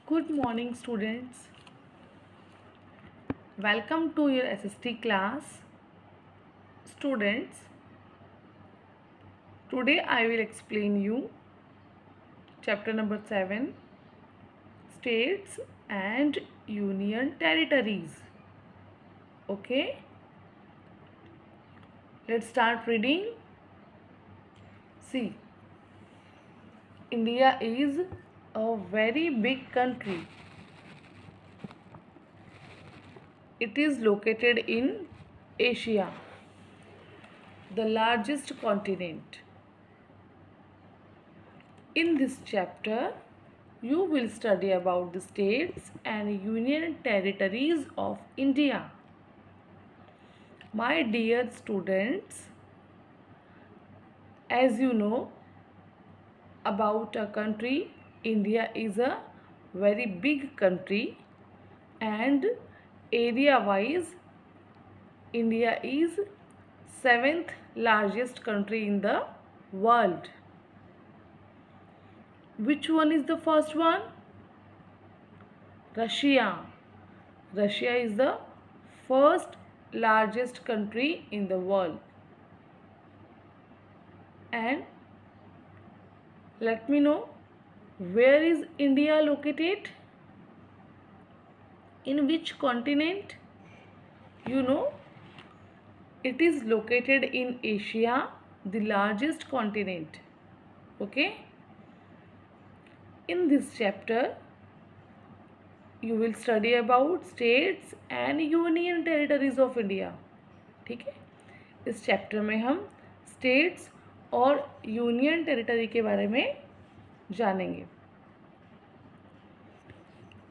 Good morning, students. Welcome to your SST class. Students, today I will explain you chapter number 7, States and Union Territories. Okay, let's start reading. See, India is a very big country. It is located in Asia, the largest continent. In this chapter, you will study about the states and union territories of India. My dear students, as you know about a country, India is a very big country and area wise India is 7th largest country in the world. Which one is the first one? Russia. Russia is the first largest country in the world. And let me know, where is India located? In which continent? You know, it is located in Asia, the largest continent. Okay? In this chapter, you will study about states and union territories of India. ठीक है, इस chapter में हम states और union territory के बारे में जानेंगे.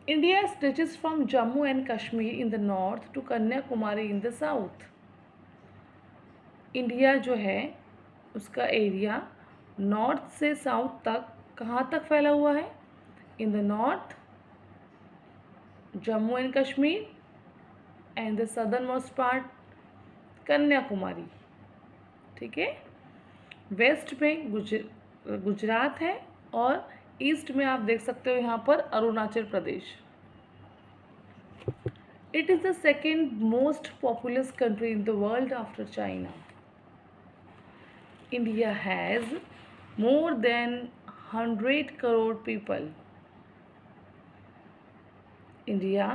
India stretches from Jammu and Kashmir in the north to Kanyakumari in the south. India जो है उसका एरिया नॉर्थ से साउथ तक कहाँ तक फैला हुआ है? इन the north Jammu and Kashmir and the southern most part Kanyakumari. ठीक है, वेस्ट में गुजरात है और ईस्ट में आप देख सकते हो यहाँ पर Arunachal Pradesh. It is the second most populous country in the world after China. India has more than 100 crore people. India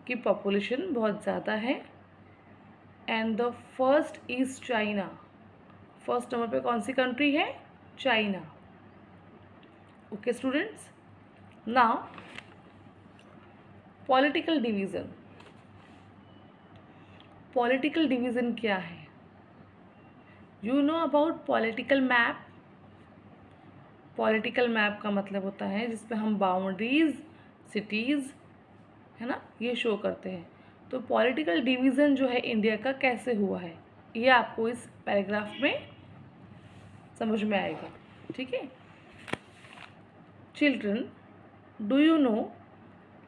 की पॉपुलेशन बहुत ज़्यादा है. And the first is China. First number पे कौन सी कंट्री है? China. Okay students, now political division. Political division क्या है? You know about political map. Political map का मतलब होता है जिसपे हम बाउंड्रीज, सिटीज़, है ना, ये शो करते हैं. तो पॉलिटिकल डिवीज़न जो है इंडिया का कैसे हुआ है, ये आपको इस पैराग्राफ में समझ में आएगा. ठीक है children, do you know,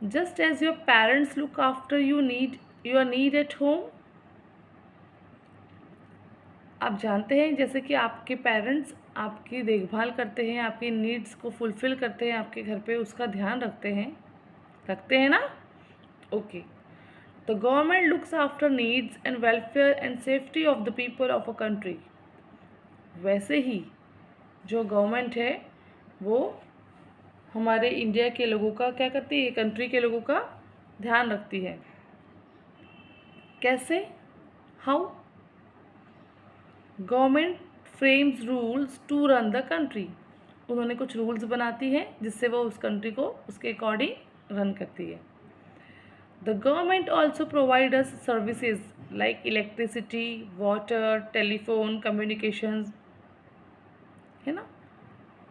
just as your parents look after your need at home. आप जानते हैं जैसे कि आपके पेरेंट्स आपकी देखभाल करते हैं, आपकी नीड्स को फुलफ़िल करते हैं, आपके घर पे उसका ध्यान रखते हैं ना. Okay, the government looks after needs and welfare and safety of the people of a country. वैसे ही जो गवर्नमेंट है वो हमारे इंडिया के लोगों का क्या करती है? कंट्री के लोगों का ध्यान रखती है. कैसे? How? Government frames rules to run the country. उन्होंने कुछ रूल्स बनाती है जिससे वो उस कंट्री को उसके अकॉर्डिंग रन करती है. The government also provide us services like electricity, water, telephone, communications, है ना.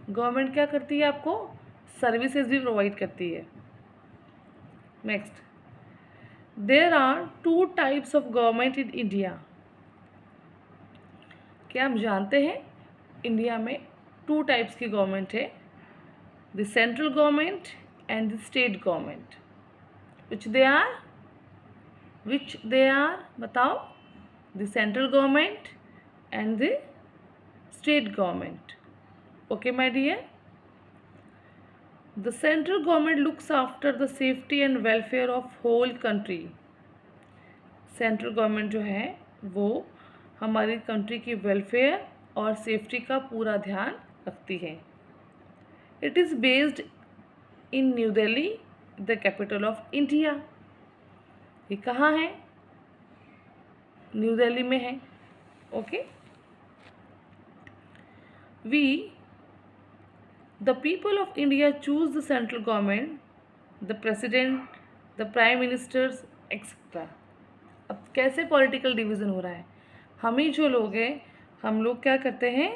गवर्नमेंट क्या करती है? आपको सर्विसेज भी प्रोवाइड करती है. Next, there are 2 types of government in India. क्या आप जानते हैं इंडिया में 2 टाइप्स की गवर्नमेंट है? The central government and the state government. Which they are बताओ. The central government and the state government. Okay my dear, the central government looks after the safety and welfare of whole country. Central government जो है वो हमारी country की welfare और safety का पूरा ध्यान रखती है। It is based in new Delhi, the capital of India. ये कहाँ है? न्यू दिल्ली में है। Okay. We the people of India choose the central government, the president, the prime ministers etcetera. अब कैसे पॉलिटिकल डिवीज़न हो रहा है? हम ही जो लोग हैं, हम लोग क्या करते हैं,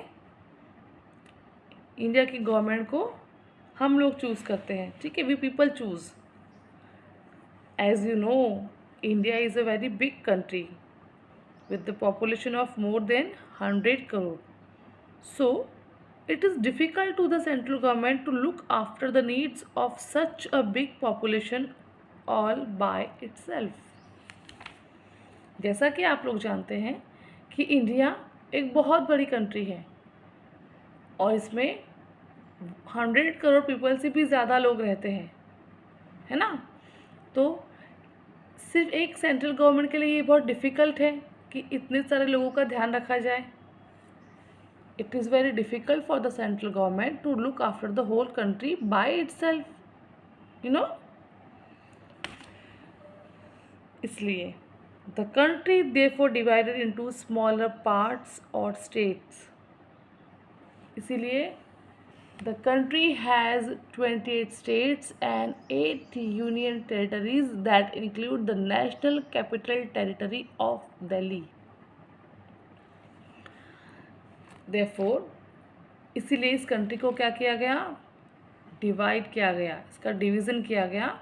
इंडिया की गवर्नमेंट को हम लोग चूज़ करते हैं। ठीक है, we people choose. As you know, India is a very big country with the population of more than 100 crore. So, it is difficult to the central government to look after the needs of such a big population all by itself. जैसा कि आप लोग जानते हैं कि India एक बहुत बड़ी कंट्री है और इसमें 100 करोड़ पीपल से भी ज़्यादा लोग रहते हैं, है ना? तो सिर्फ एक सेंट्रल गवर्नमेंट के लिए ये बहुत डिफ़िकल्ट है कि इतने सारे लोगों का ध्यान रखा जाए। It is very difficult for the central government to look after the whole country by itself, you know. इसलिए the country therefore divided into smaller parts और स्टेट्स। इसीलिए the country has 28 states and 8 union territories that include the National Capital Territory of Delhi. Therefore, इसीलिए इस country को क्या किया गया? Divide किया गया, इसका डिवीज़न किया गया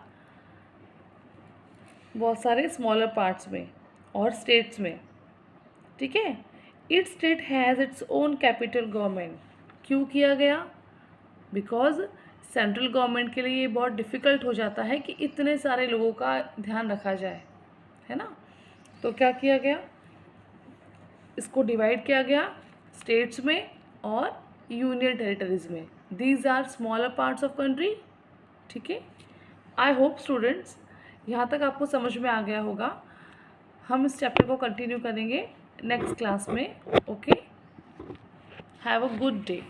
बहुत सारे स्मॉलर पार्ट्स में और स्टेट्स में। ठीक है। Each state has its own capital government. क्यों किया गया? बिकॉज सेंट्रल गवर्नमेंट के लिए ये बहुत डिफ़िकल्ट हो जाता है कि इतने सारे लोगों का ध्यान रखा जाए, है ना। तो क्या किया गया? इसको डिवाइड किया गया स्टेट्स में और यूनियन टेरिटरीज़ में। These are smaller parts of country. ठीक है। आई होप स्टूडेंट्स यहाँ तक आपको समझ में आ गया होगा। हम इस चैप्टर को कंटिन्यू करेंगे नेक्स्ट क्लास में। Okay, have a good day.